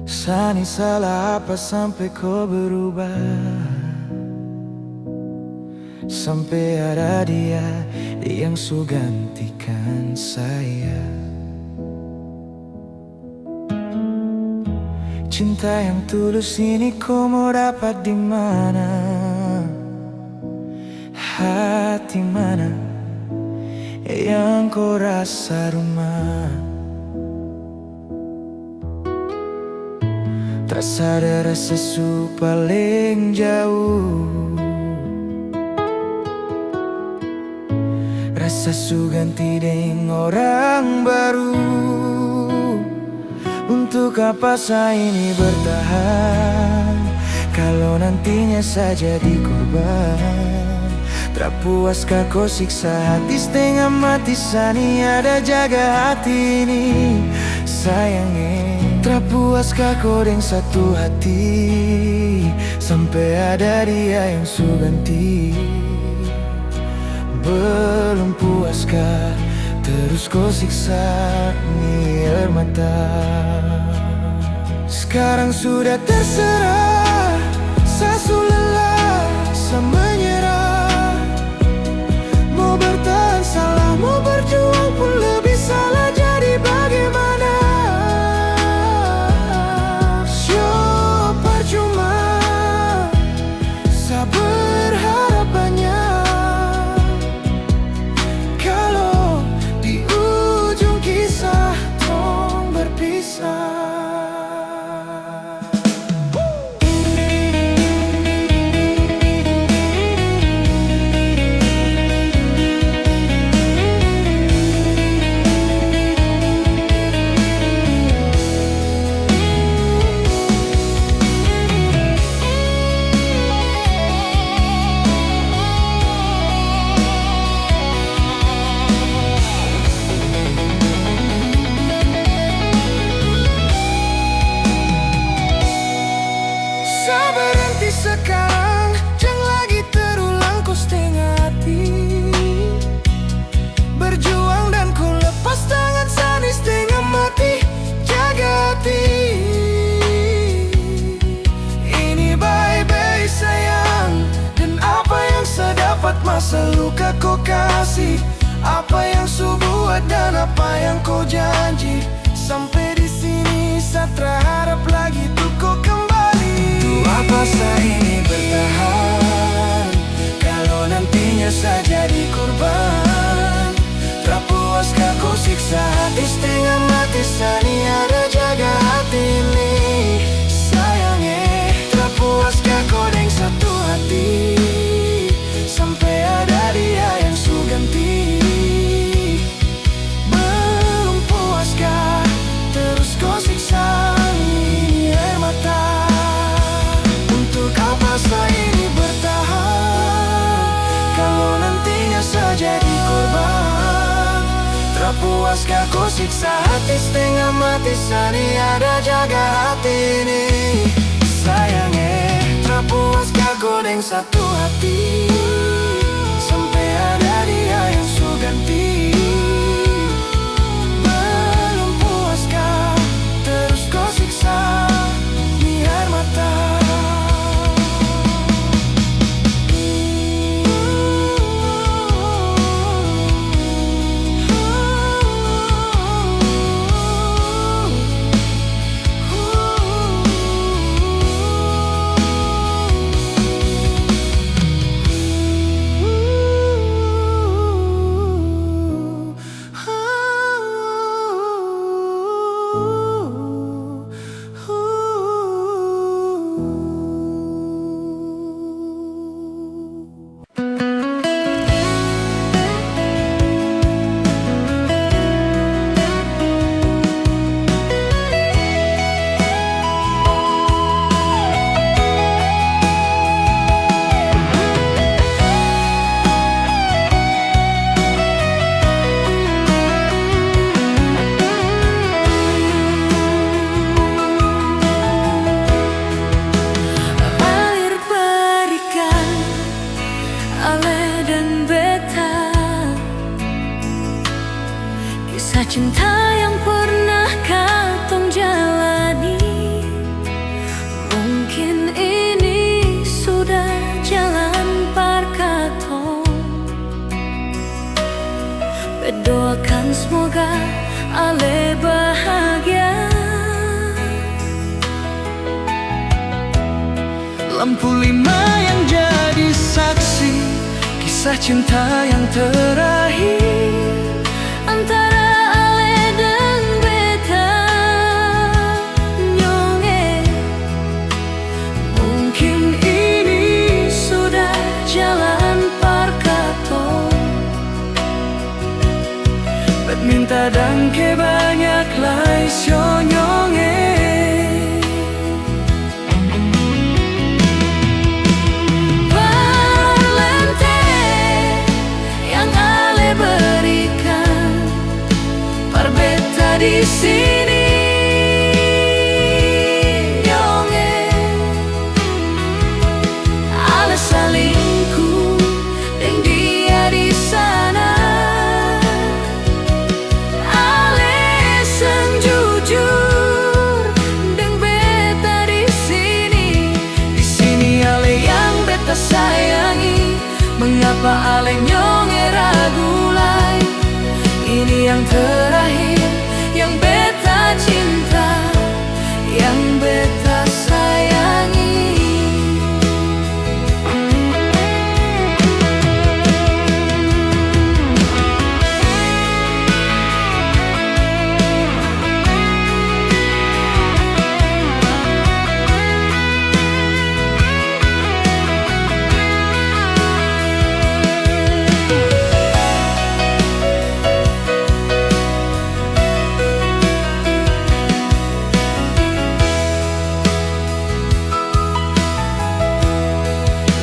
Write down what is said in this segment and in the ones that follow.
Sani salah apa sampai kau berubah? Sampai ada dia yang su gantikan saya. Cinta yang tulus ini kau mau dapat di mana? Hati mana yang kau rasa rumah? Tak sadar rasa su paling jauh, rasa su ganti dengan orang baru. Untuk apa saya ini bertahan kalau nantinya saya jadi korban? Tak puaskah kau siksa hati setengah mati? Sani ada jaga hati ini sayangnya. Tak puaskah kau dengan satu hati sampai ada dia yang su ganti? Belum puaskah terus kau siksa ni air mata? Sekarang sudah terserah, saya su lelah, saya menyerah. Mau bertahan salah, mau berjuang pun lebih salah. Jadi bagaimana? Syok percuma, saya berharap banyak. Kalau di ujung kisah tong berpisah. Berhenti sekarang, jangan lagi terulang kau setengah hati. Berjuang dan ku lepas tangan sani setengah mati. Jaga hati ini baik-baik sayang. Dan apa yang saya dapat masa luka kau kasih? Apa yang su buat dan apa yang kau janji? Sampai di sini saya terharap lagi tuh kau kembali. Apa saya ini bertahan kalau nantinya saya jadi korban? Tak puaskah kau siksa hati setengah mati? Sani ada jaga hati ini sayangnya. Tak puaskah kau dengan satu hati sampai ada dia yang su ganti? Belum puaskah terus kau siksa ini air mata? Saya ini bertahan kalau nantinya saya jadi korban. Tak puaskah kau siksa hati setengah mati? Sani ada jaga hati ini sayangnya. Tak puaskah kau dengan satu hati sampai ada dia yang su ganti? Belum puaskah terus kau siksa ni air mata? semoga Ale bahagia. Lampu 5 yang jadi saksi kisah cinta yang terakhir antara Ale dan beta nyonge. Mungkin ini sudah jalan parkato. Bet minta dan ke banyak lai sio nyonge. Di sini nyonge, Ale salingku deng dia di sana. Ale seng jujur deng beta di sini. Di sini Ale yang beta sayangi. Mengapa Ale nyonge ragu lai? Ini yang terakhir, yang beta cinta, yang beta sayangi.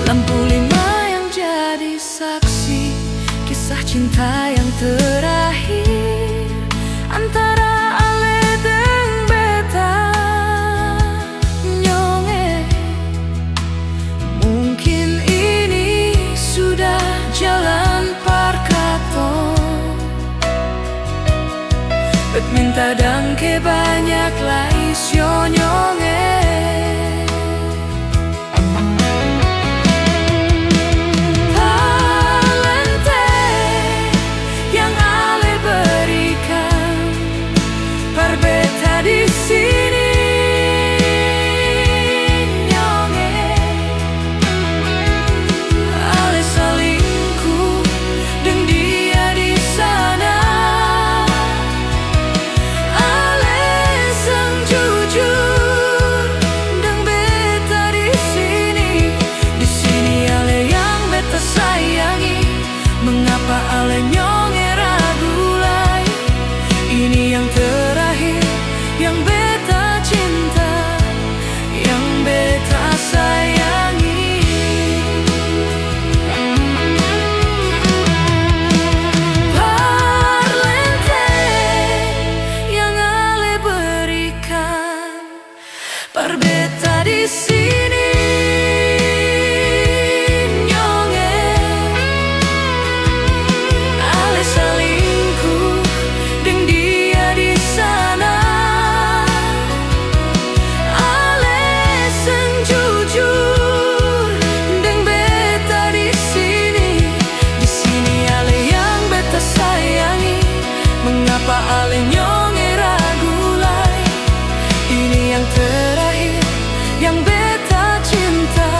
Lampu 5 yang jadi saksi kisah cinta yang terakhir antara Ale dan beta nyonge. Mungkin ini sudah jalan parkato. Bet minta dan ke banyak lai sio nyonge. Di sini nyonge, Ale salingku deng dia di sana. Ale sang jujur deng beta di sini. Di sini Ale yang beta sayangi. Mengapa Ale nyonge ragu lai? Ini yang terakhir, yang beta cinta, yang beta sayangi. Parlente yang Ale berikan, par beta di sini nyonge. Ale salingku deng dia di sana. Mengapa Ale nyonge ragu lai? Ini yang terakhir, yang beta cinta,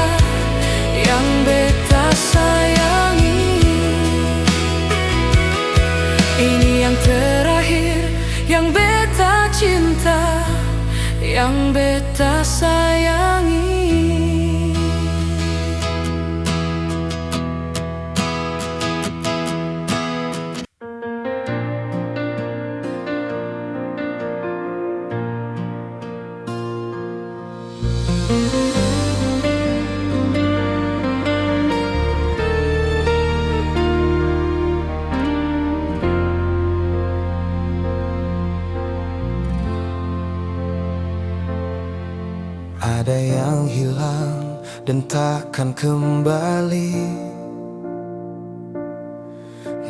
yang beta sayangi. Ini yang terakhir, yang beta cinta, yang beta sayangi. Ada yang hilang dan takkan kembali,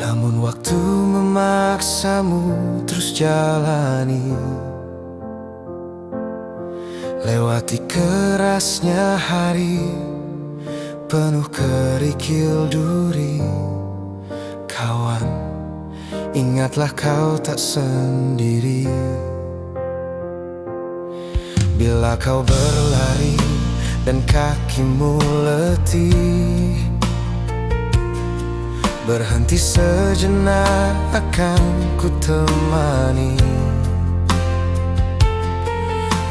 namun waktu memaksamu terus jalani. Lewati kerasnya hari penuh kerikil duri. Kawan Ingatlah kau tak sendiri. Bila kau berlari dan kakimu letih, berhenti sejenak, akan ku temani.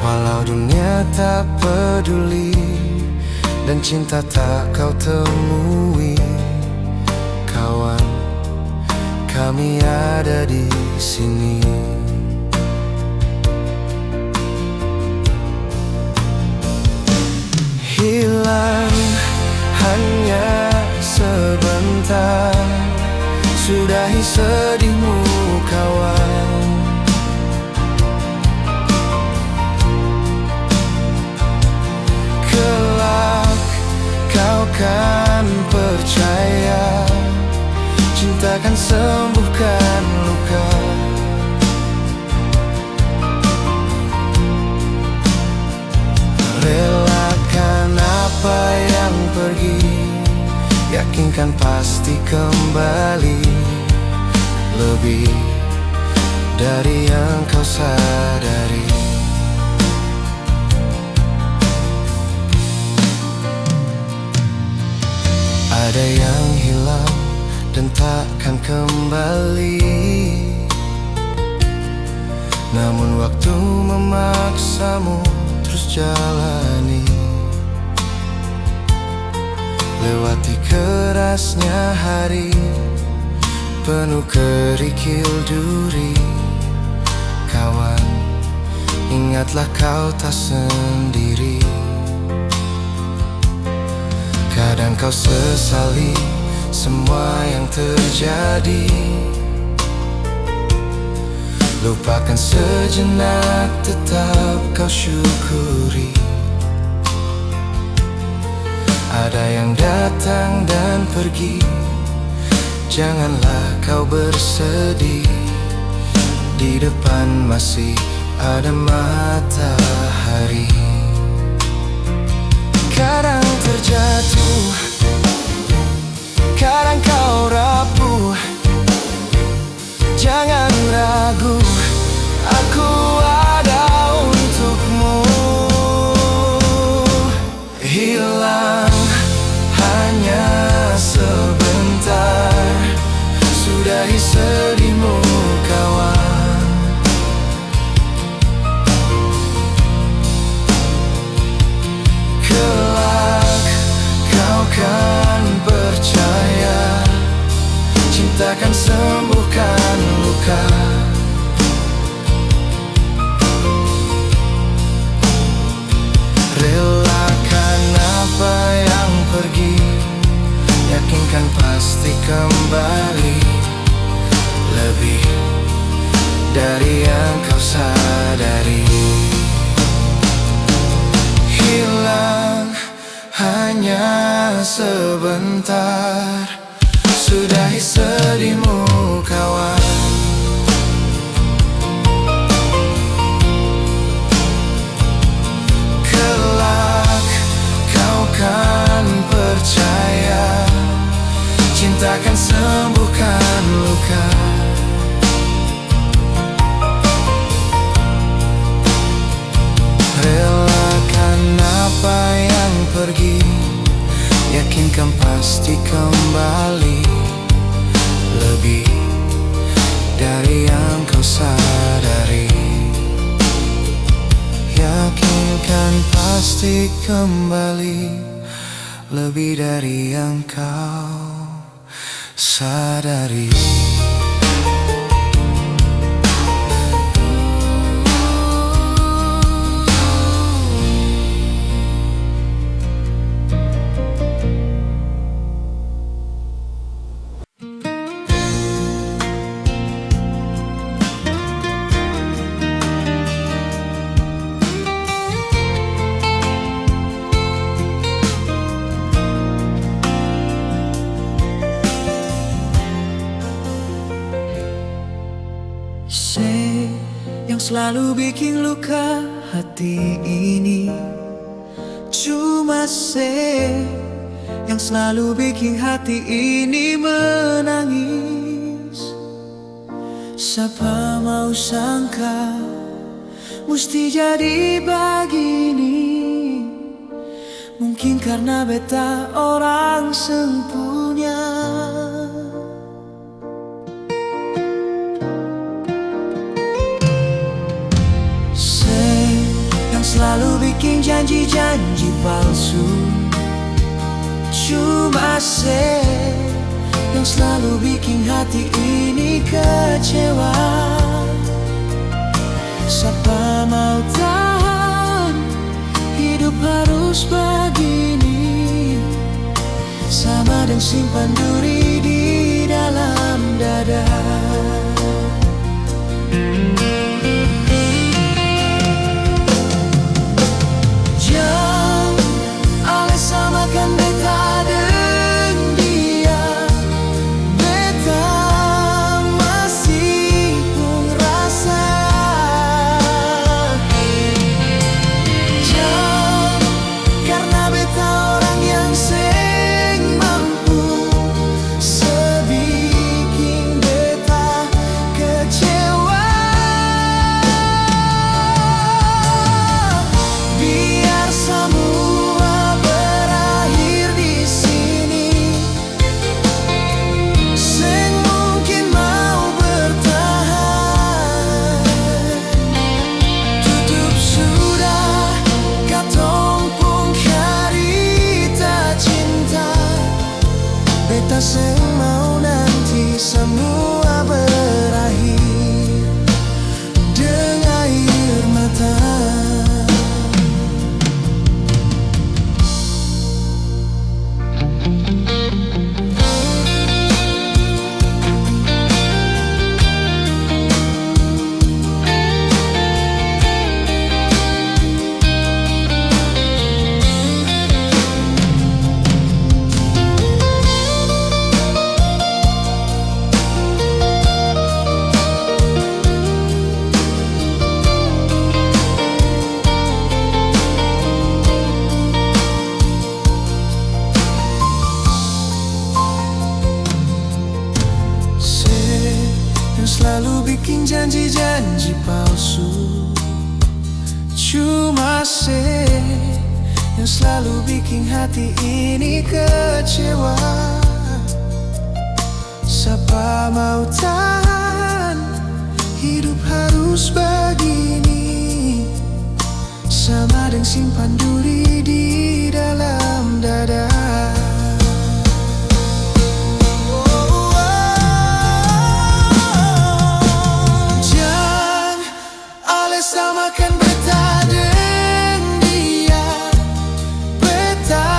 Walau dunia tak peduli dan cinta tak kau temui, kawan, kami ada di sini. Hilang hanya sebentar, sudahi sedihmu, kawan. Kelak kau kan percaya, cinta kan sembuhkan luka. Relakan apa yang pergi, yakinkan pasti kembali. Lebih dari yang kau sadari. Ada yang hilang dan takkan kembali, namun waktu memaksamu terus jalani. Lewati kerasnya hari, penuh kerikil duri, kawan, ingatlah kau tak sendiri. Kadang kau sesali semua yang terjadi, lupakan sejenak, tetap kau syukuri. Ada yang datang dan pergi, janganlah kau bersedih. Di depan masih ada matahari. Kadang terjatuh, kadang kau rapuh, jangan ragu, aku ada untukmu. Hilang hanya sebentar, sudahi sedihmu, kawan. Kelak kau kan percaya, cinta kan sembuhkan luka. Relakan apa yang pergi, yakinkan pasti kembali. Lebih dari yang kau sadari. Hilang hanya sebentar, sudahi sedihmu, kawan. Kelak kau kan percaya, cinta kan sembuhkan luka. Relakan apa yang pergi, yakinkan pasti kembali. Lebih dari yang kau sadari. Yakinkan pasti kembali. Lebih dari yang kau sadari. Yang selalu bikin luka hati ini cuma yang selalu bikin hati ini menangis. Siapa mau sangka mesti jadi begini. Mungkin karena beta orang sempurna. Yang selalu bikin janji-janji palsu. Cuma yang selalu bikin hati ini kecewa. Siapa mau tahan hidup harus begini, sama dan simpan duri di dalam dada. Jangan ale samakan beta dengan dia. Beta masih pun rasa. Jangan karena beta orang yang seng mampu, sebikin beta kecewa. Biar semua berakhir di sini. Seng mungkin mau bertahan. Tutup sudah katong pun cerita cinta. Beta seng mau nanti semua berakhir dengan air mata. Yang selalu bikin janji-janji palsu. Cuma yang selalu bikin hati ini kecewa. Siapa mau tahan hidup harus begini, sama dengan simpan duri di dalam dada. Jangan ale samakan beta dengan dia. Beta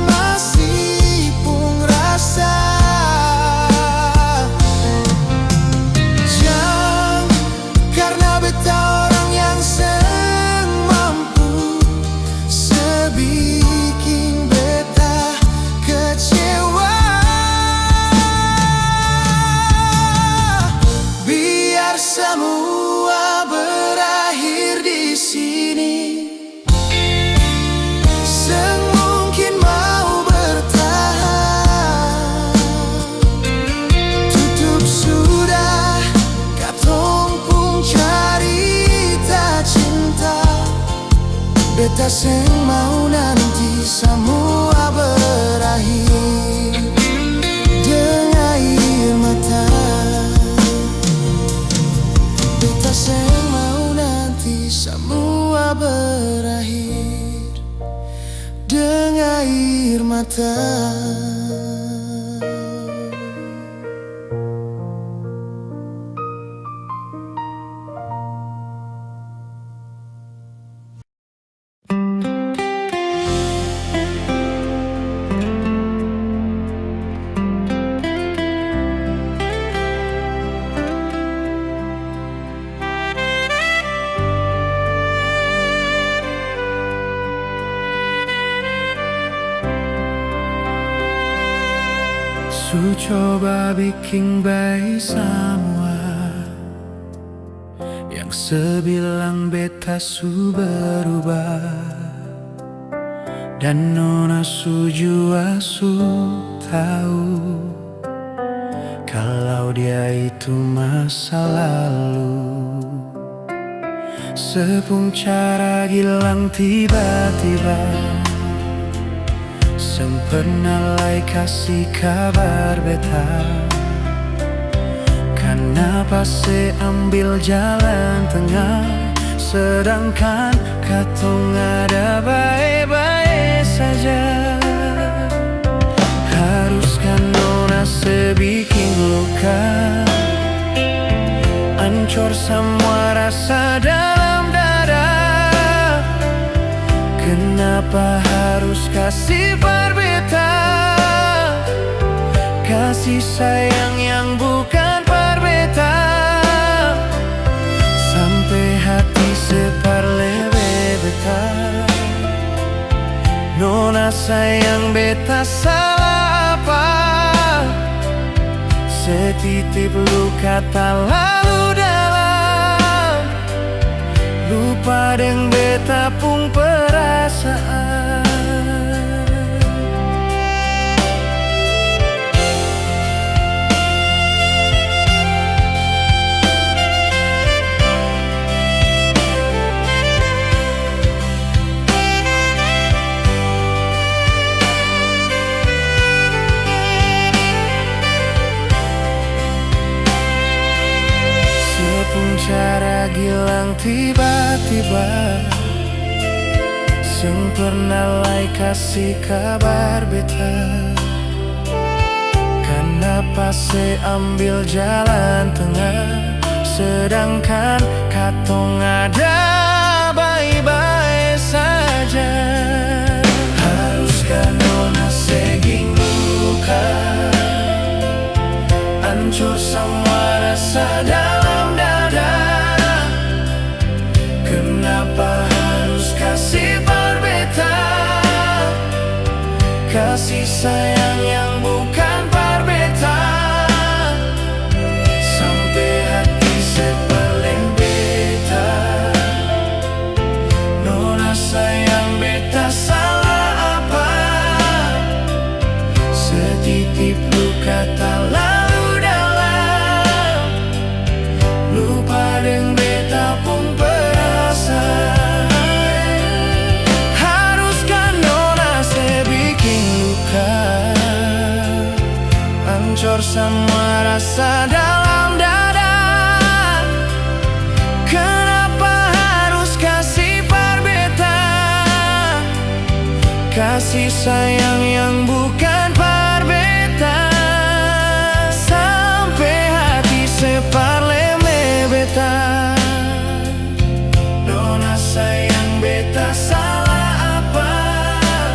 masih pun rasa. Jangan karena beta orang yang seng mampu, sebikin beta kecewa. Biar semua berakhir di sini. Seng mungkin mau bertahan. Tutup sudah katong pun cerita cinta. Beta seng mau nanti semua berakhir dengan air mata. Beta seng mau nanti semua berakhir dengan air mata. Su coba bikin baik semua. Yang sebilang beta su berubah. Dan nona su jua su tahu kalau dia itu masa lalu. Sepuncak gilang tiba-tiba sempurna lai kasih kabar beta. Kenapa ambil jalan tengah, sedangkan katong ada baik-baik saja. Haruskah nona sebikin luka, hancur semua rasa dalam dada. Kenapa harus kasih berbeda, kasih sayang yang bukan berbeda, sampai hati separlebe beta. Nona sayang beta salah apa? Setitip luka tak lalu dalam, lupa deng beta pun perasaan. Cara gilang tiba-tiba sempurna lai kasih kabar beta. Kenapa ambil jalan tengah, sedangkan katong ada baik-baik saja. Haruskah nona seging luka, hancur semua rasa dalam dada. Kenapa harus kasih berbeda, kasih sayang yang bukan berbeda, sampai hati sepaling beta. Nona sayang beta salah apa? Setitip luka tak lalu dalam, lupa deng beta pun perasaan. Haruskah nona sebikin luka, hancur semua rasa dalam dada. Kenapa harus kasih berbeda, kasih sayang yang bukan berbeda, sampai hati separleme beta. Nona sayang beta salah apa?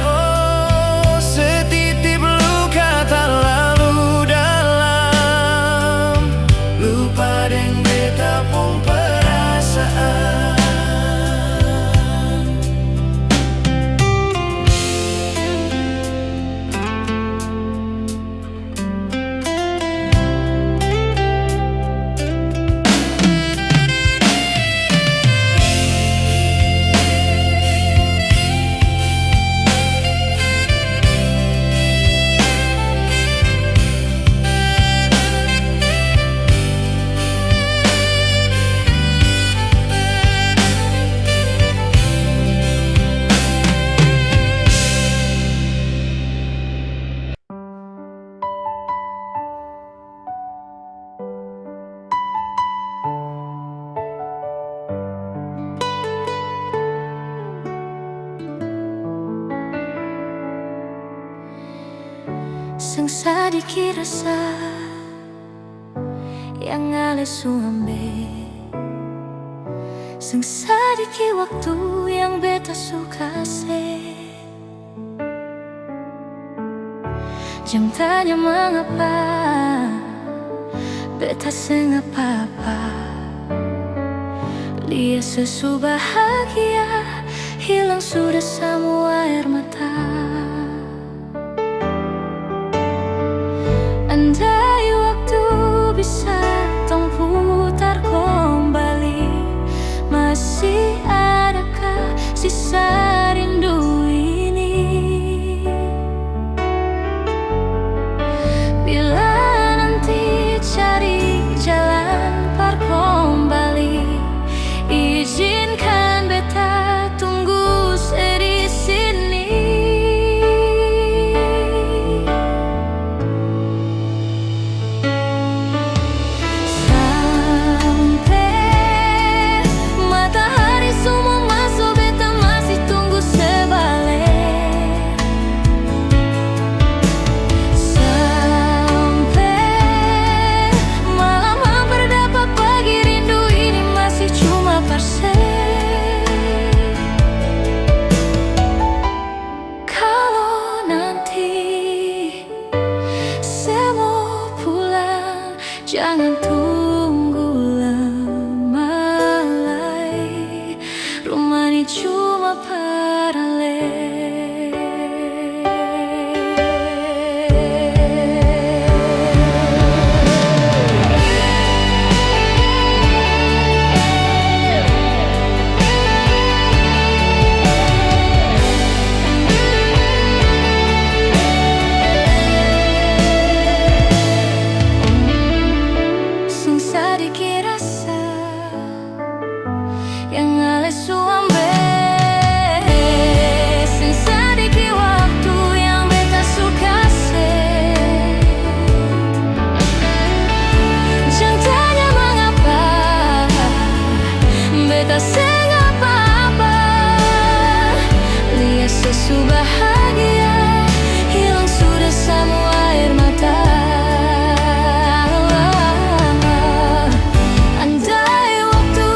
Oh, setitip luka tak lalu dalam, lupa deng beta pun perasaan. Sang sadiki rasa yang ale suambe, sang sadiki waktu yang beta suka se. Jangan tanya mengapa beta seng apa-apa. Dia sesu bahagia, hilang sudah semua air mata. Andai waktu bisa tong putar kembali, masih adakah sisa rindu ini? Bila nanti ini cuma paralel. Bahagia, hilang sudah semua air mata. Andai waktu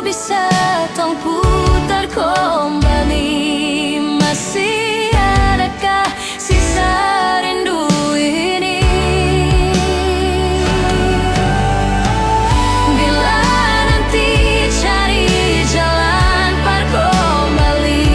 bisa tong putar kembali, masih adakah sisa rindu ini? Bila nanti cari jalan par kembali,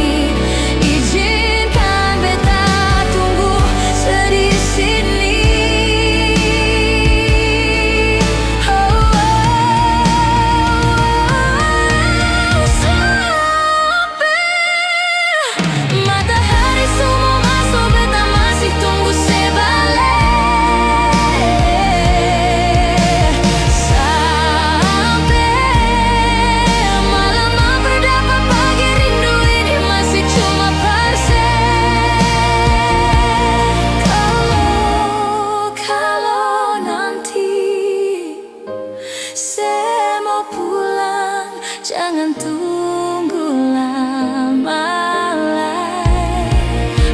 jangan tunggu lama lagi.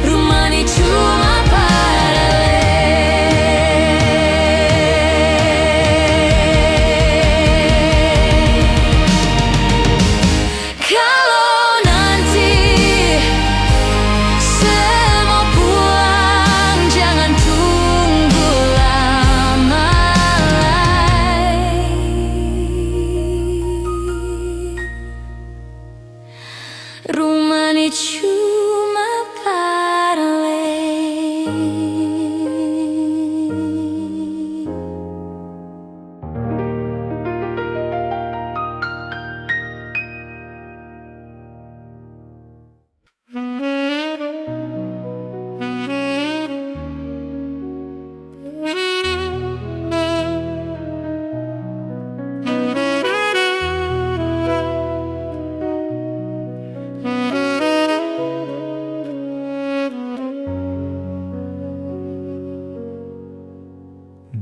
Rumah ini cuma paralel. Kalau nanti semua pulang, jangan tunggu lama lagi. Rumah ini cuma paralel.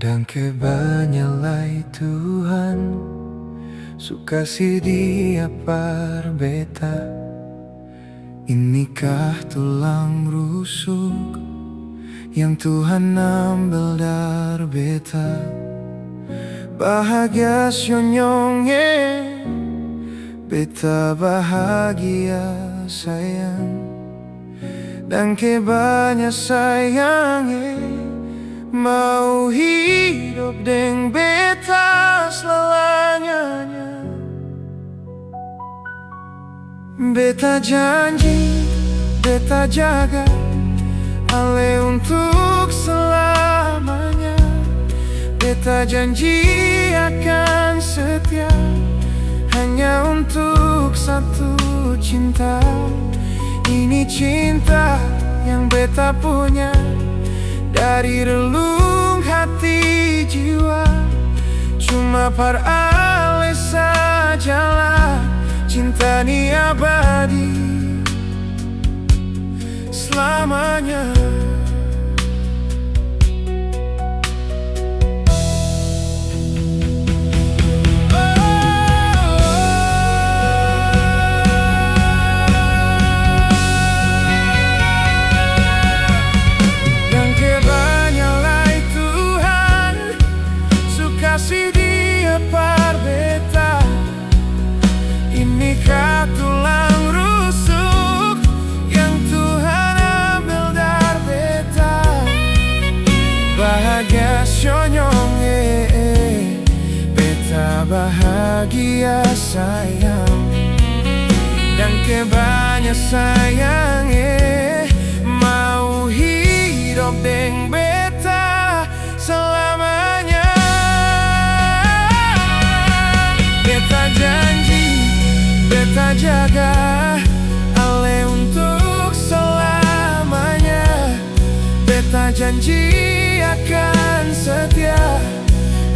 Dan kebanyalah Tuhan suka si dia par beta. Inikah tulang rusuk yang Tuhan ambil dari beta? Bahagia syonyongnya, beta bahagia sayang. Dan kebanyak sayangnya, mau hidup dengan beta selamanya. Beta janji, beta jaga ale untuk selamanya. Beta janji akan setia hanya untuk satu cinta. Ini cinta yang beta punya dari relung hati jiwa. Cuma par ale sajalah cinta ni abadi selamanya. Inikah tulang rusuk yang Tuhan ambil dari beta? Bahagia syonyongnya, beta bahagia sayang. Dan sayang mau hidup deng beta selamanya. Beta janji, beta jaga ale untuk selamanya. Beta janji akan setia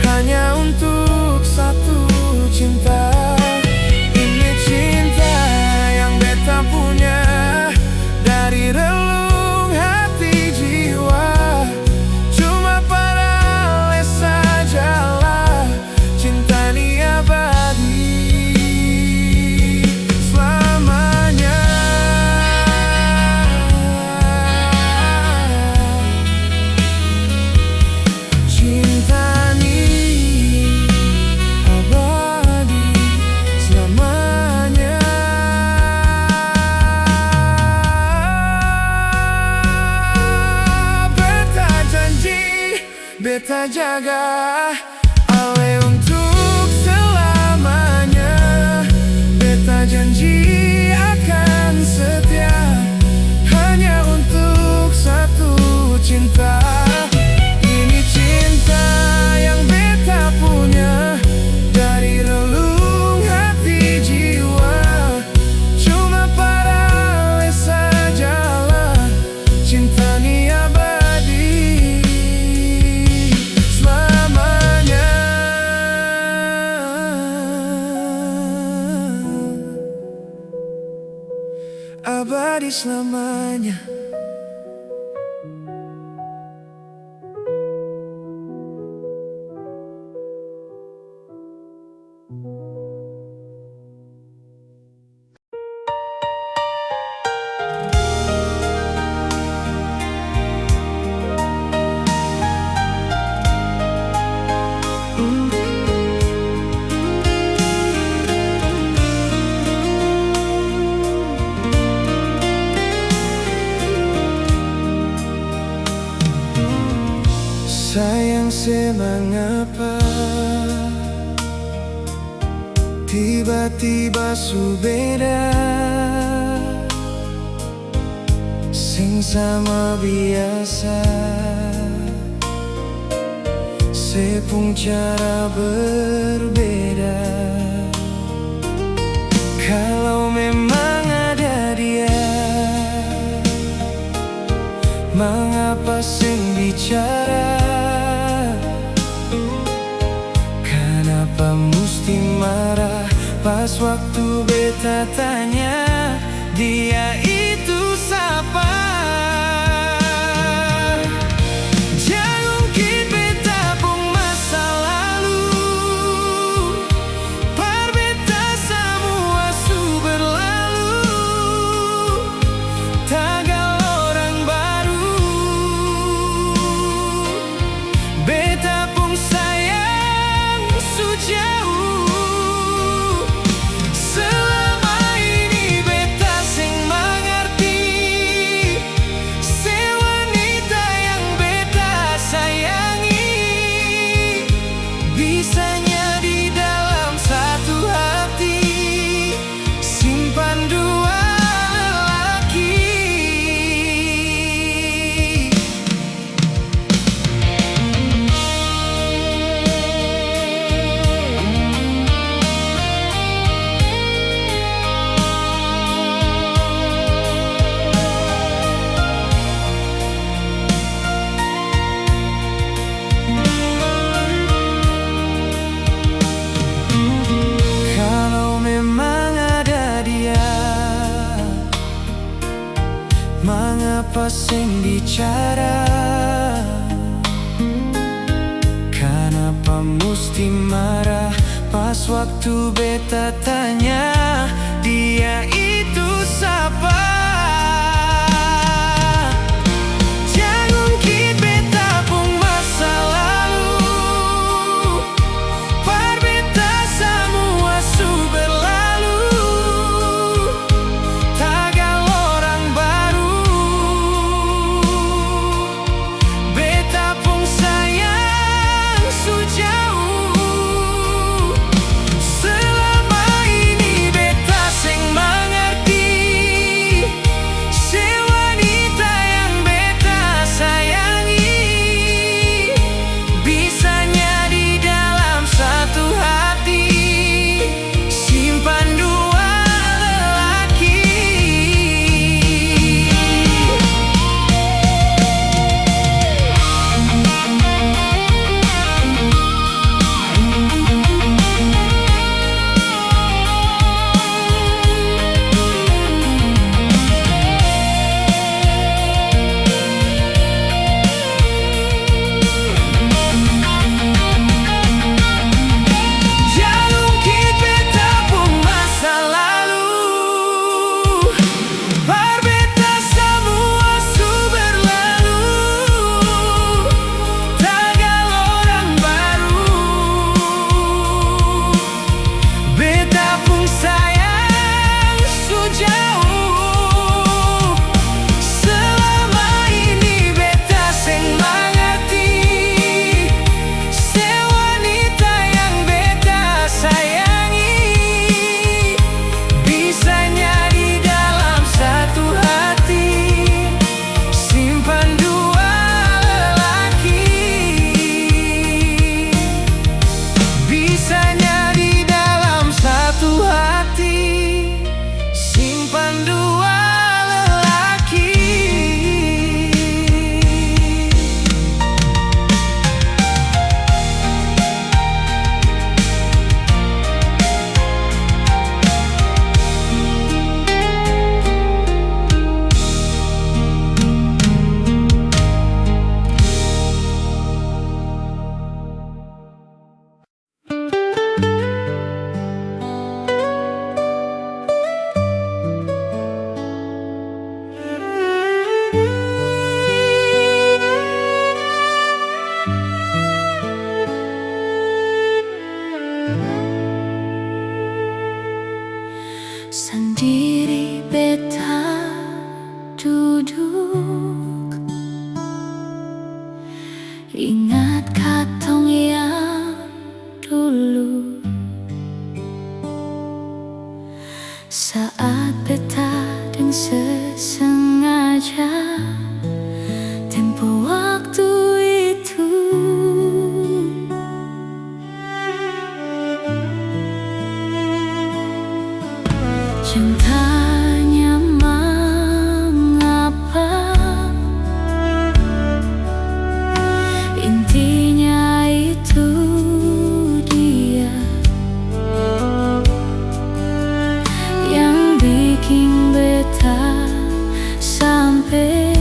hanya untuk satu cinta. Ini cinta yang beta punya dari relung hati jiwa. Cuma para ale sajalah cinta ini abadi selamanya. Cinta ini abadi selamanya. Beta janji, beta jaga ale untuk selamanya. Beta janji akan setia hanya untuk satu cinta. Ini cinta yang beta punya dari relung hati jiwa. Cuma para ale sajalah cinta ini abadi selamanya. Abadi selamanya. Sayang mengapa tiba-tiba su beda, sing sama biasa, sepung cara berbeda. Kalau memang ada dia, mengapa sing bicara? Kenapa mesti marah pas waktu beta tanya dia itu siapa? Jangan ungkit beta pun masa lalu, par beta semua su berlalu, tagal orang baru. Beta pun sayang su jauh, selama ini beta sing mengerti se wanita yang beta sayangi. Bisanya di dalam satu hati simpan dua lelaki. Kalau memang ada dia, mengapa sing bicara? Kenapa mesti marah pas waktu beta tanya dia itu siapa? Jangan ungkit beta pun masa lalu, par beta semua su berlalu, tagal orang baru. Beta pun sayang su jauh, selama ini beta sing mengerti beta duduk, ingat katong yang dulu, saat beta dan sesengaja tempo waktu itu. Cintanya mengapa, intinya itu dia yang bikin beta sampai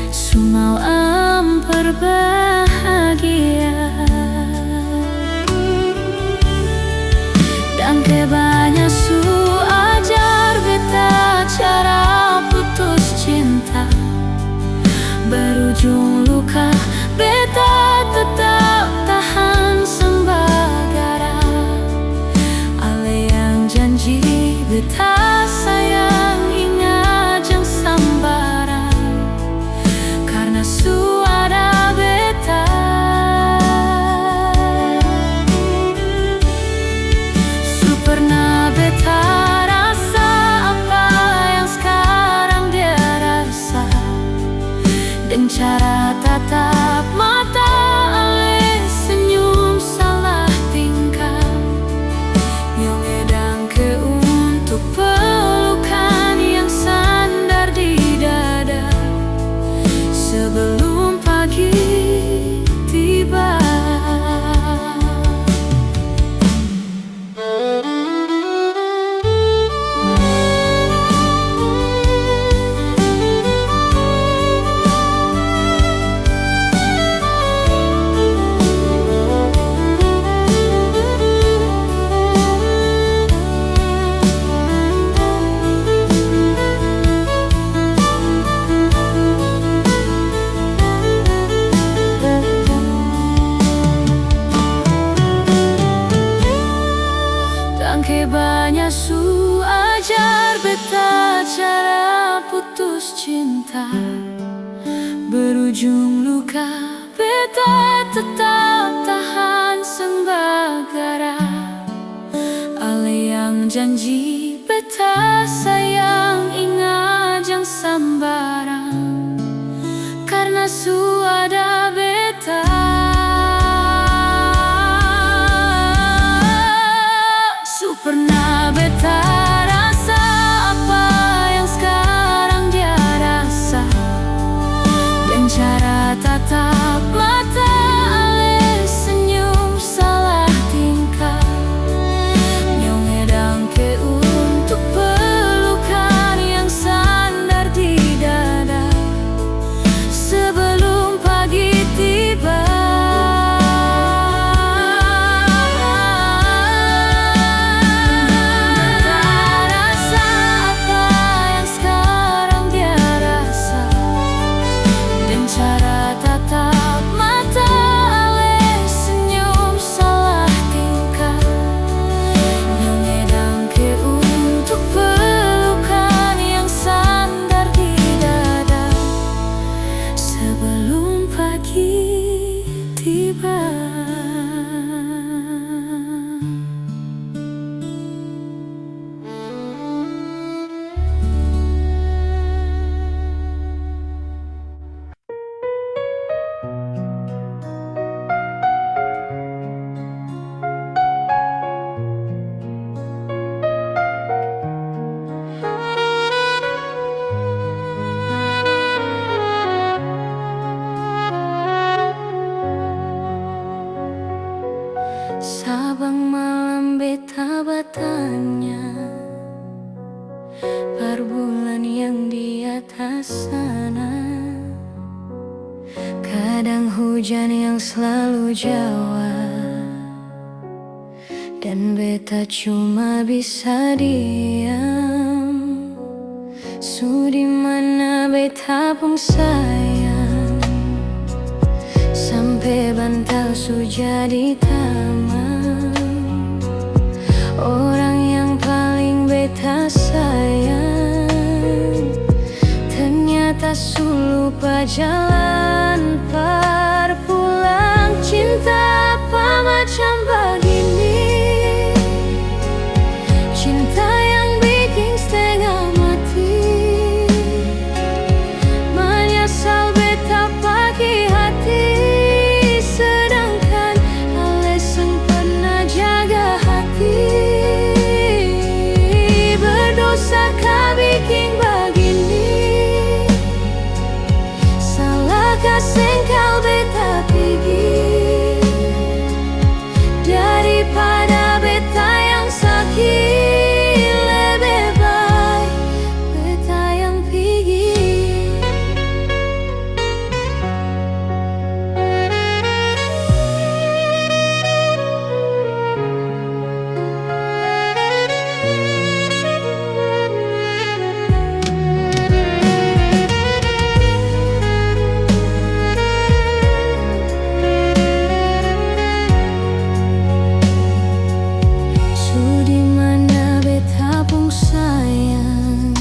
semalam berbahagia. Dan kebanyak su ajar beta cara putus cinta, berujung luka beta tetap tahan sembagara. Ale yang janji beta sayang ingat jang sambara, karena su ada beta. Su pernah beta rasa apa yang sekarang dia rasa, dengan cara tatap mata ale senyum salah tingkah, yang edang ke untuk pelukan yang sandar di dada sebelum pagi tiba. Banyak su ajar beta cara putus cinta, berujung luka beta tetap tahan sembagara. Ale yang janji beta sayang ingat jang sambarang, karena su ada beta. Pernah beta rasa apa yang sekarang dia rasa, dengan cara tatap mata ale senyum salah tingkah, nyong edang ke untuk pelukan yang sandar di dada sebelum pagi tiba. Sabang malam beta bertanya, per bulan yang di atas sana, kadang hujan yang selalu jawab, dan beta cuma bisa diam. Su di mana beta pun sayang, sampai bantal su jadi taman. Orang yang paling beta sayang sulu jalan perpulang. Cinta apa macam begini? Cinta yang bikin setengah mati. Menyesal beta pagi hati, sedangkan alasan pernah jaga hati. Berdosa kah bikin begini? Salahkah sengkal beta pergi? Daripada beta yang sakit, lebih baik beta yang pergi. Di mana beta pun sayang,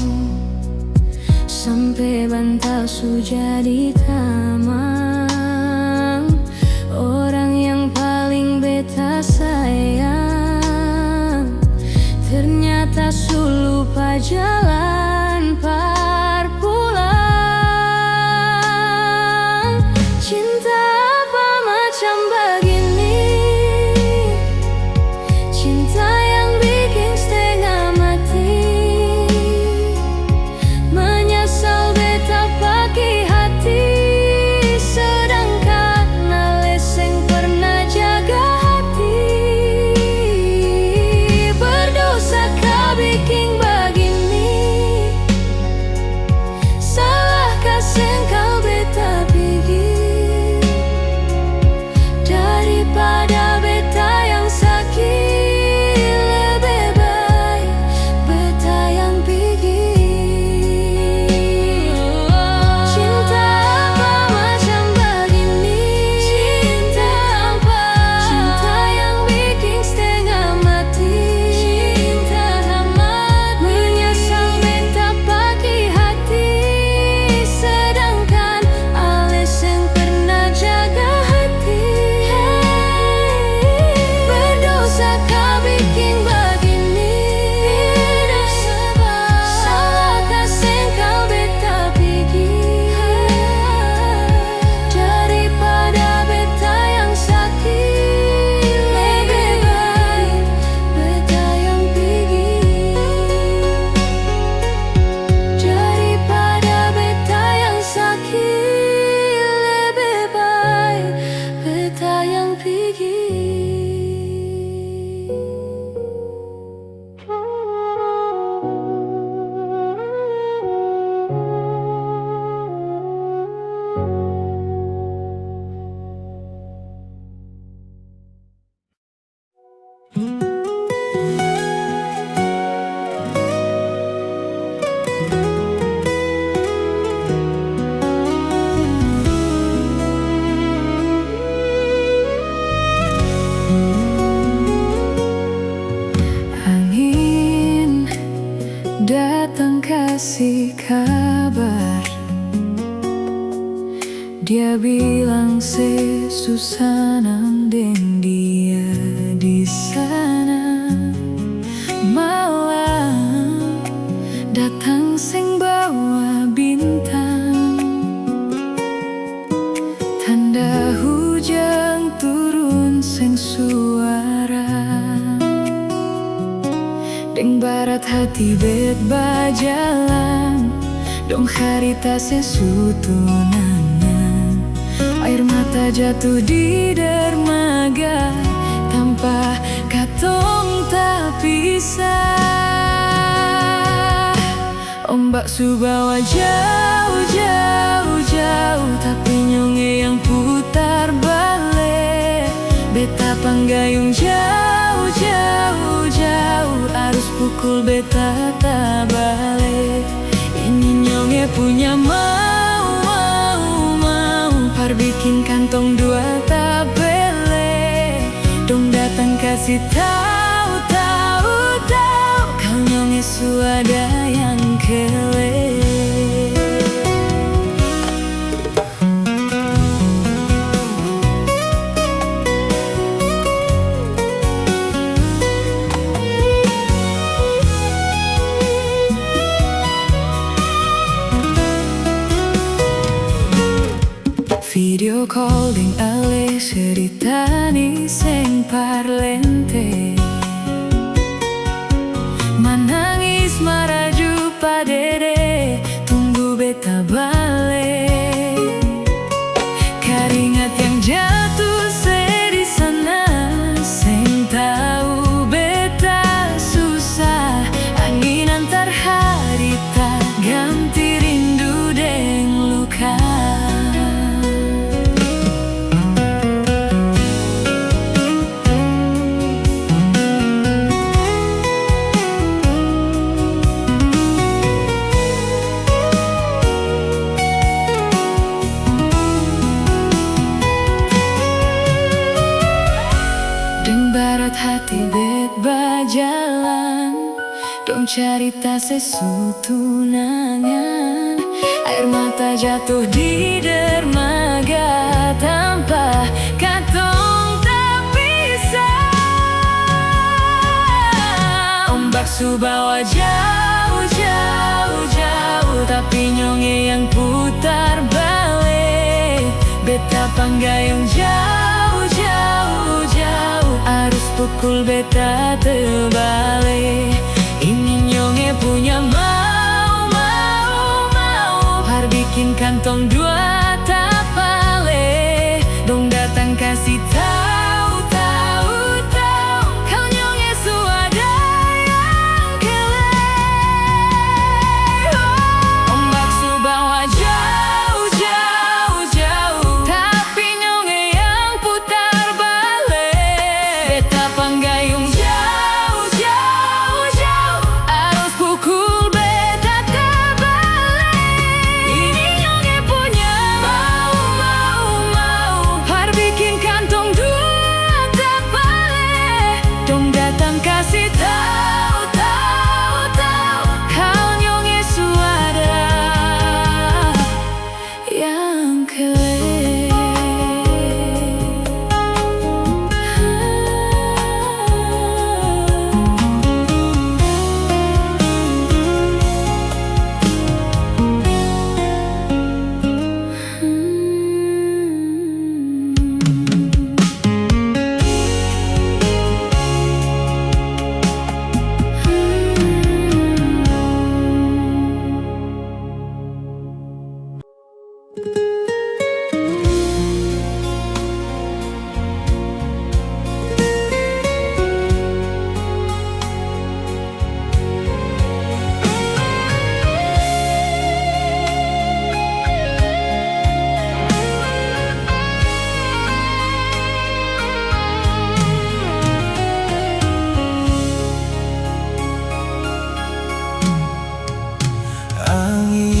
sampai bantal su jadi tamang. Orang yang paling beta sayang ternyata su lupa jalan perpulang. Cinta apa macam begini? Cinta yang bikin setengah mati. Menyesal beta pagi hati, sedangkan aleseng pernah jaga hati. Berdosa kah bikin begini? Salahkah sengkal beta pergi? Daripada beta yang sakit, lebih baik beta yang pergi. Cinta apa macam begini? Cinta apa? Cinta yang bikin setengah mati. Cinta amat menyesal beta pagi hati, sedangkan alasan pernah jaga hati. Berdosa kah bikin begini? Salahkah sengkal beta pergi? Daripada beta yang sakit, lebih baik beta yang pergi. Daripada beta yang sakit, lebih baik beta yang pergi. Angin datang kasih kabar, dia bilang susah nandeng dia di sana. Malam datang sing bawa bintang, tanda hujan turun sing suara. Deng barat hati bet bajalan, dong harita sesutunangan. Air mata jatuh di dermaga, tanpa katong tak pisah. Ombak su bawa jauh, jauh, jauh, tapi nyonge yang putar balik. Beta panggayung jauh, jauh, jauh, arus pukul beta tak balik. Ini nyonge punya mau par bikin kantong dua tak bele. Dong datang kasih tahu, tahu, tahu, kau nyonge su ada yang kele. Video calling alih ceritani sing parlente, manangis maraju padede tunggu beta balik. Keringat yang jatuh di sana sing tahu beta susah. Angin antar hari tak ganti rindu deng luka. Barat hati bet bajalan, dong carita sesutunangan. Air mata jatuh di dermaga tanpa katong tak bisa. Ombak subawa jauh, jauh, jauh, tapi nyonge yang putar balik. Beta panggayung jauh, jauh, jauh, arus pukul beta terbalik. Ini nyonge punya mau, mau, mau, har bikin kantong dua tapale. Dong datang kasih tahu, tahu, tahu, kau nyonge suada yang kele. Ombak subawa jauh, jauh, jauh, tapi nyonge yang putar balik. Beta panggayung jauh, jauh, jauh, arus pukul beta terbalik. Ini nyonge punya mau, mau, mau, har bikin kantong dua tapale. Dong datang kasih tahu, tahu, tahu, kau nyonge suada yang kele.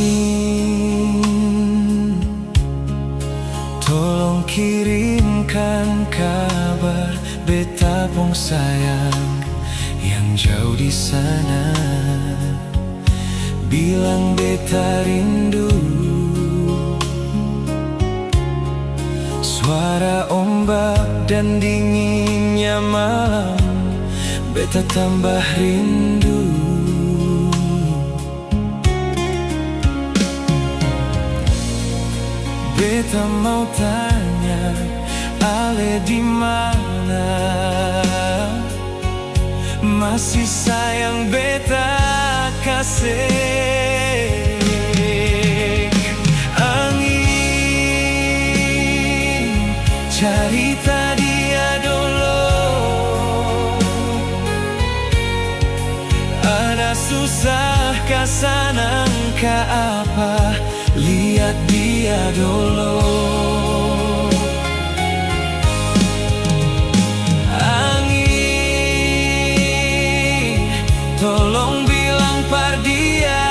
Angin, tolong kirimkan kabar beta pong sayang yang jauh di sana. Bilang beta rindu. Suara ombak dan dinginnya malam, beta tambah rindu. Beta mau tanya, Ale di mana? Masih sayang beta kasih. Angin, cerita dia dulu. Ada susah kasanang ka apa? Lihat dia dulu. Angin, tolong bilang par dia,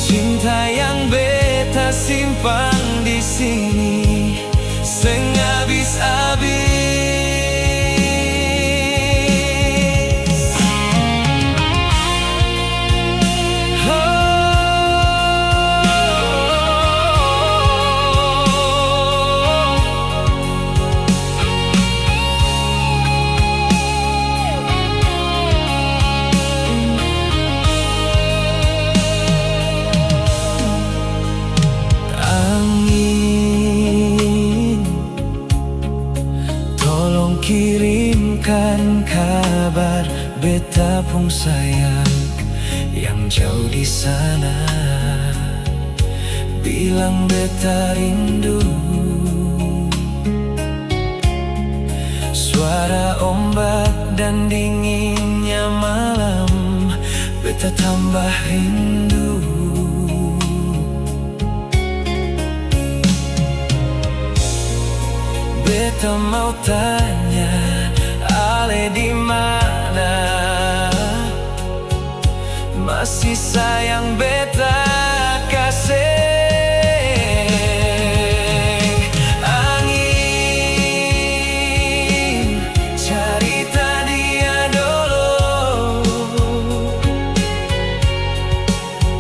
cinta yang beta simpan di sini seng habis-habis. yang jauh di sana, bilang beta rindu. Suara ombak dan dinginnya malam, beta tambah rindu. Beta mau tanya, Ale di mana? Masih sayang beta kasih. Angin, cerita dia dulu.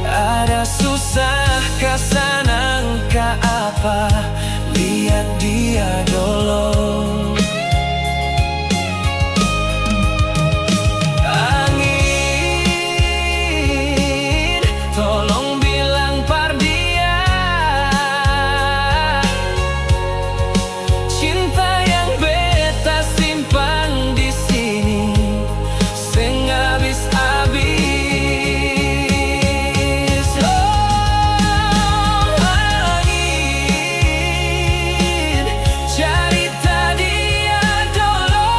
Ada susah kesenang ke apa? Lihat dia dulu. Angin, tolong bilang par dia, cinta yang beta simpan di sini seng habis-habis. Oh, angin, cerita dia dulu.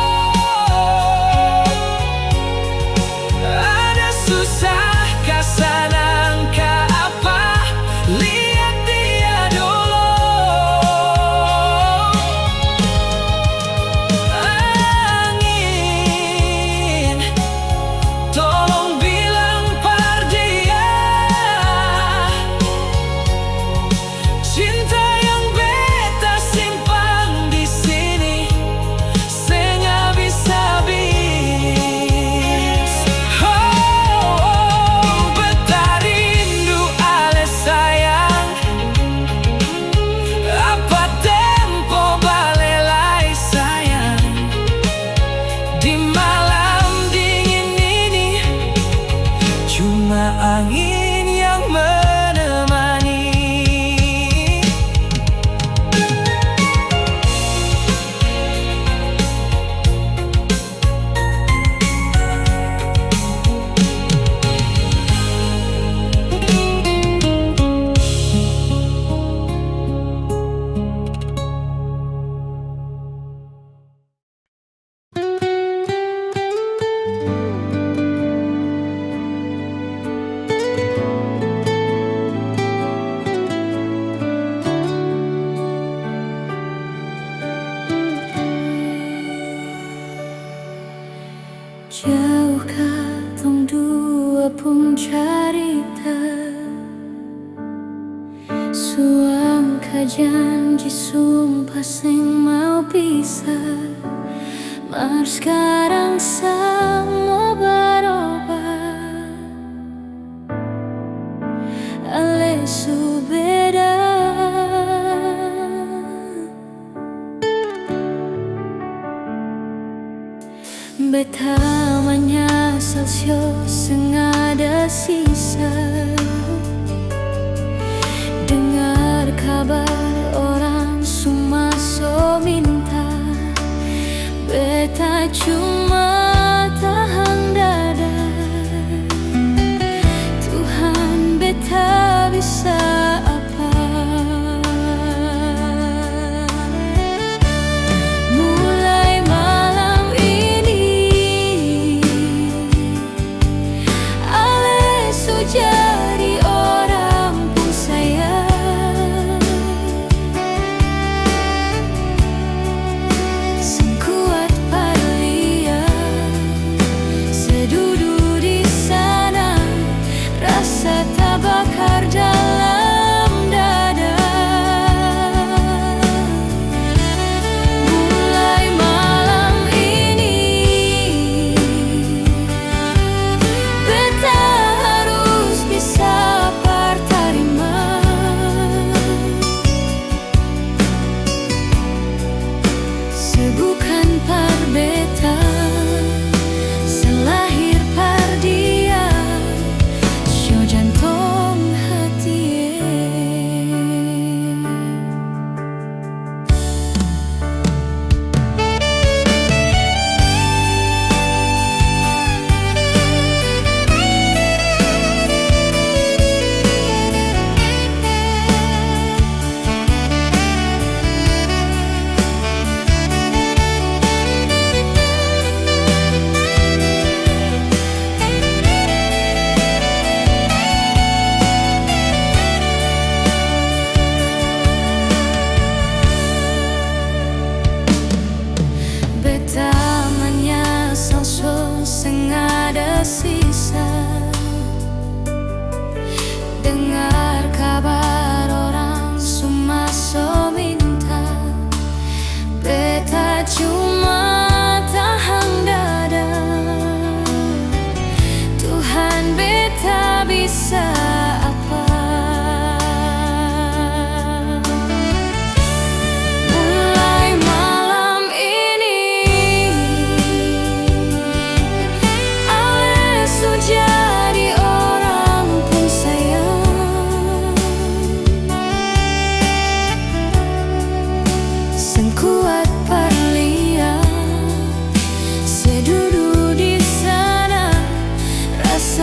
Ada susah kesenang ke apa? Lihat dia dulu. Angin, tolong bilang par dia, cinta yang beta simpan di sini seng habis-habis. Oh, beta rindu ale sayang. Apa tempo balelai sayang di malam dingin ini? Cuma angin yang menemani. Jauhkah tong dua pun carita, suangka janji sumpah sing mau pisah. Mar sekarang semua berubah, ale su beda. Beta menyesal sio seng ada sisa. Dengar kabar orang semua so minta, beta cuma tahan dada. Tuhan, beta bisa apa? Mulai malam ini ale su jadi orang pun sayang. Sekuat palia sedudu di sana, rasa tak bakar dalam.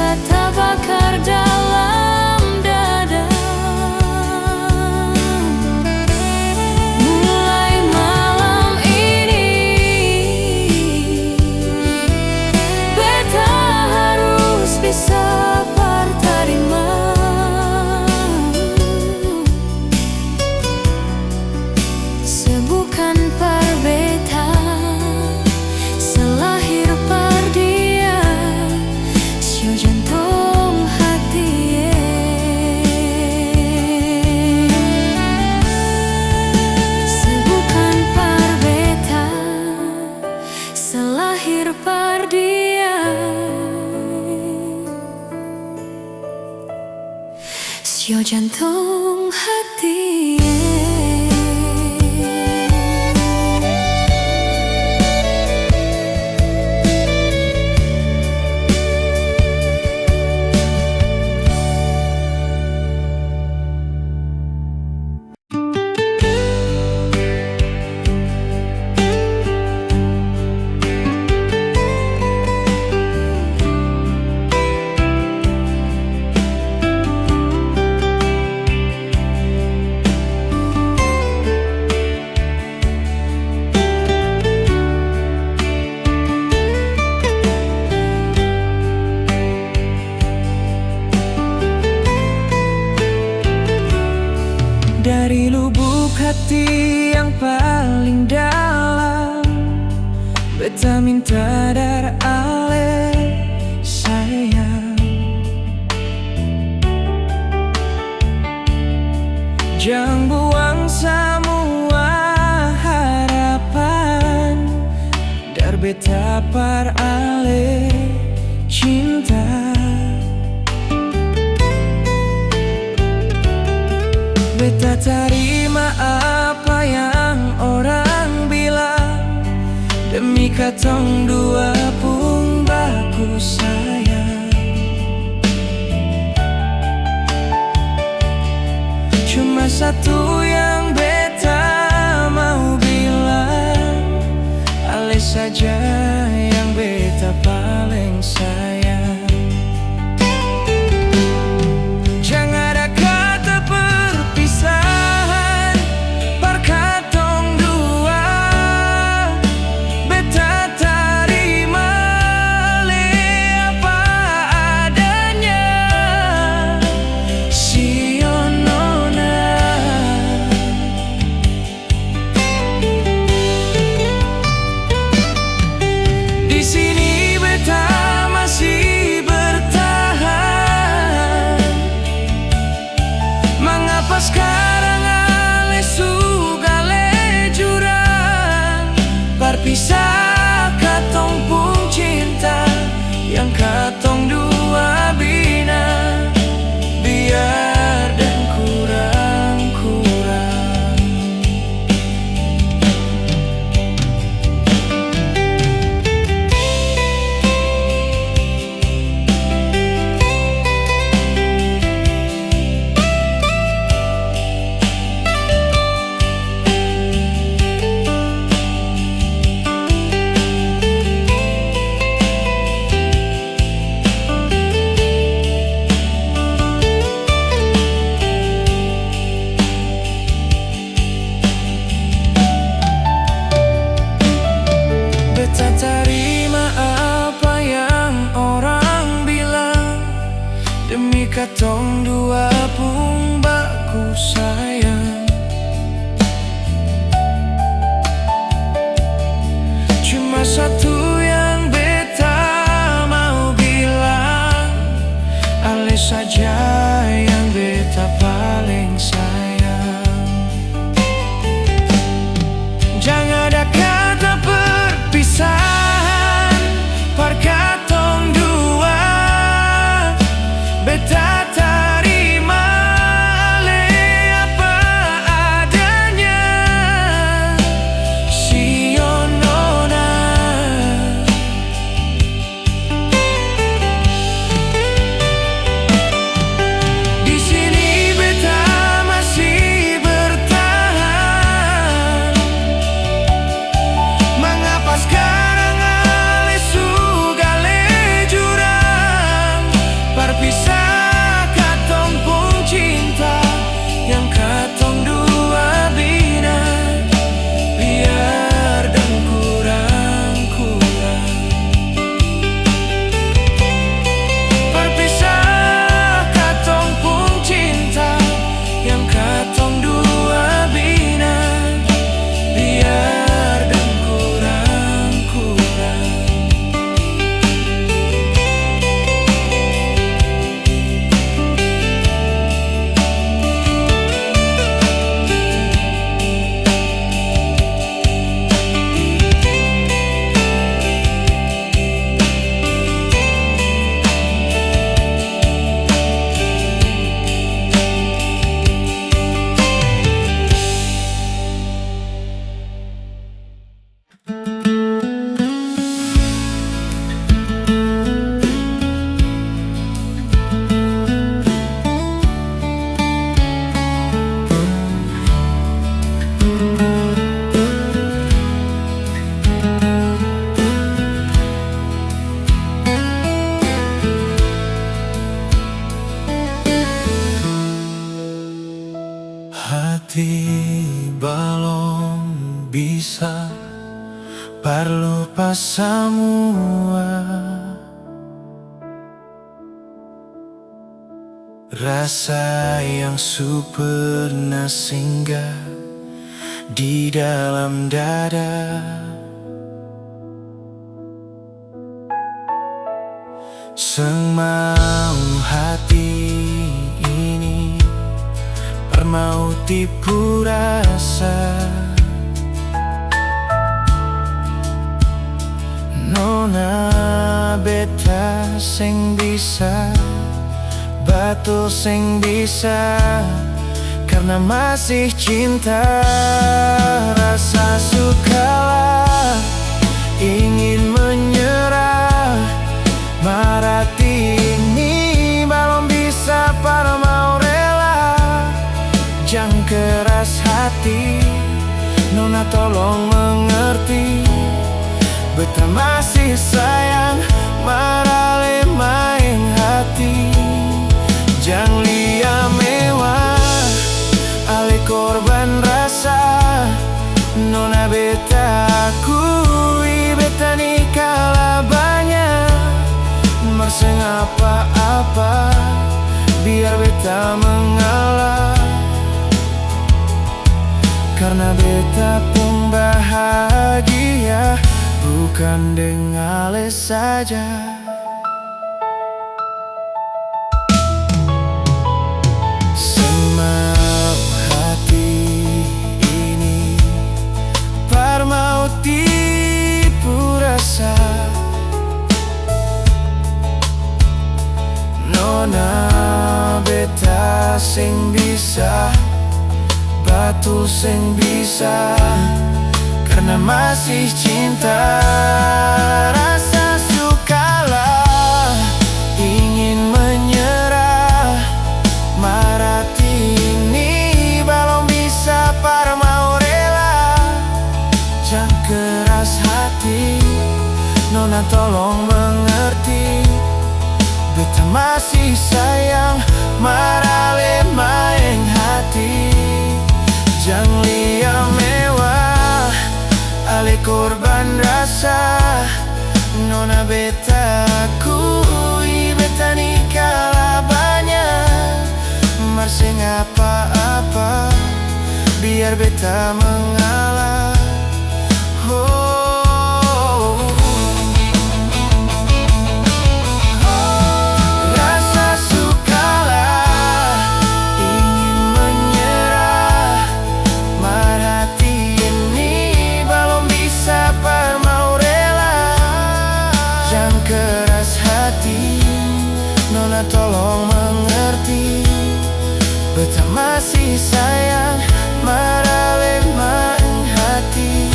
bata bakar dalam dada. Mulai malam ini beta harus bisa berterima. Sebukan per beta, selahir per dia, sio jantung hati. Sebukan per beta, selahir per dia, sio jantung hati. Dari lubuk hati yang paling dalam, beta minta dar ale sayang. Jangan buang semua harapan, dar beta par ale cinta. Beta terima apa yang orang bilang, demi katong dua pun baku sayang. Cuma satu yang beta mau bilang, ale saja yang beta paling sayang. Sekarang ale sugale jurang, berpisah katong pun cinta yang katong dua bina, biar dan kurang-kurang. Beta terima apa yang orang bilang, demi katong dua pun baku sayang. Cuma satu yang beta mau bilang, ale saja yang beta paling sayang. Jangan ada kata perpisahan, par katong dua, beta terima ale apa adanya, sio nona. hati belum bisa berlupa semua rasa yang pernah singgah di dalam dada. Semau hati ini permau tipu rasa, nona beta sing bisa, betul sing bisa, karena masih cinta. Rasa sukalah ingin menyerah, marati ini belum bisa para mau rela. Jangan keras hati, nona tolong mengerti, beta masih sayang, marale main hati. Jangan lia mewah, ale korban rasa, nona beta akui, beta ni kalah banyak, merseng apa-apa, biar beta mengalah. Karena beta pun bahagia, bukan dengan ale saja. Semau hati ini parmau tipu rasa, nona beta sing bisa, batu sing bisa, karena masih cinta. Rasa sukalah ingin menyerah, marati ini belum bisa para mau rela. Jangan keras hati, nona tolong mengerti, beta masih sayang, marale main hati. Jangan lia mewah, ale korban rasa, nona beta akui, beta ni kalah banyak, merseng apa-apa, biar beta mengalah. Rasa sukalah ingin menyerah, marati ini belum bisa par mau rela. Jangan keras hati, nona tolong mengerti, beta masih sayang, marale main hati.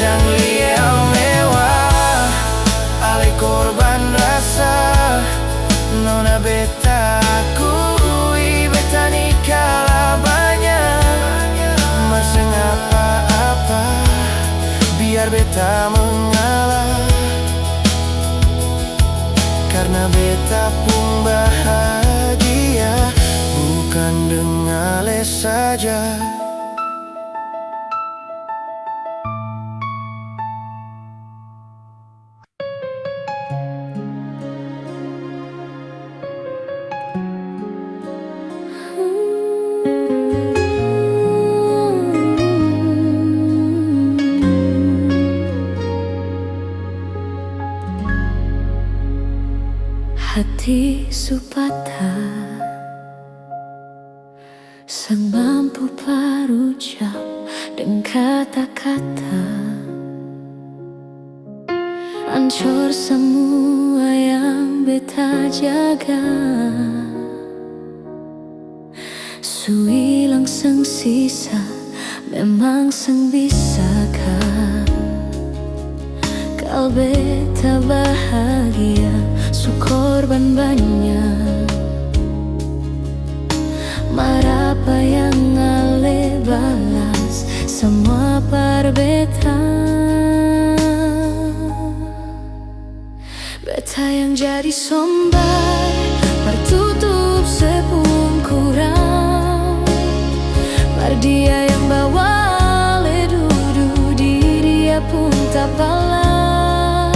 Jangan lia mewah, ale korban rasa, nona beta akui, beta ni kalah banyak, merseng apa-apa, biar beta mengalah. Karena beta pun bahagia, bukan dengan ale saja. Hati supatah, sang mampu berucap dengan kata-kata, hancur semua yang beta jaga. Su hilang sang sisa, memang sang bisakah kau beta bahagia, su korban banyak, marapa yang ale balas, semua par beta. Beta yang jadi sombar, tertutup sepung kurang, Mardia yang bawa ledudu, dia pun tak pala.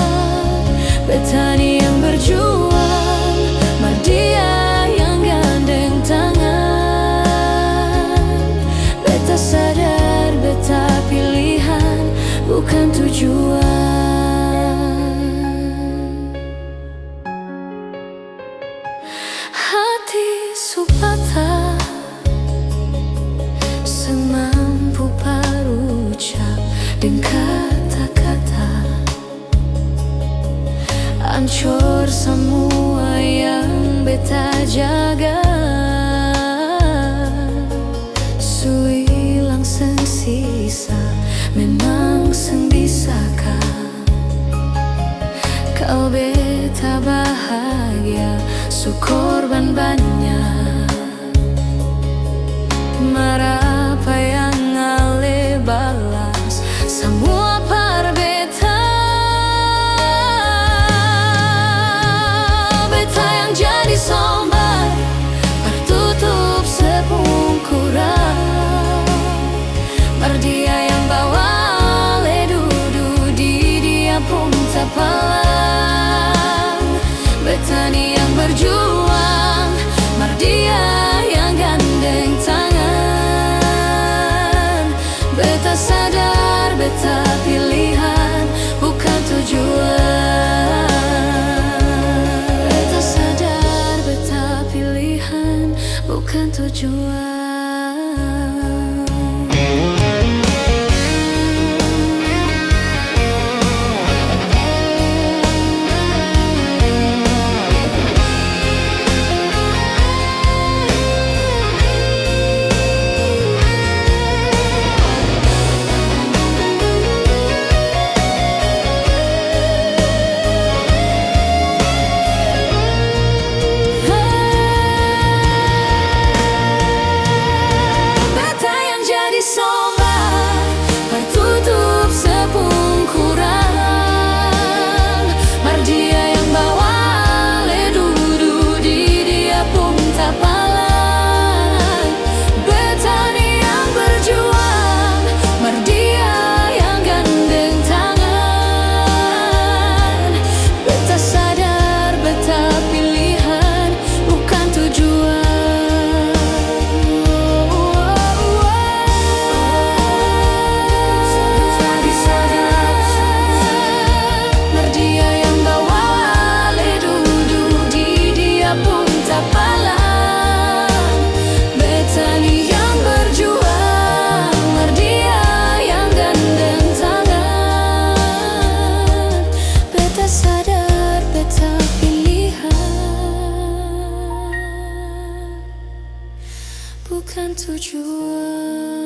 Betani yang berjuang, Mardia yang gandeng tangan. Beta sadar, beta pilihan, bukan tujuan. Hati supata semampu parucap dengan kata-kata, hancur semua yang beta jaga. Suilang seng sisa, memang seng disaka. Kau beta bahagia, su korban banyak. Marah apa yang ale balas, semua par beta. Beta yang jadi sombar, tertutup sepungkuran. Mardia yang bawa ledudu, dia pun tak palang. Betani yang berjuang, Mardia yang gandeng tangan. Beta sadar, beta pilihan, bukan tujuan. Beta sadar, beta pilihan, bukan tujuan. Tertutup sepungkuran. Mardia yang bawa ledudu, dia pun tak palang. Betani yang berjuang, Mardia yang gandeng tangan. Beta sadar, beta pilihan, bukan tujuan. Sadar, beta pilihan, bukan tujuan.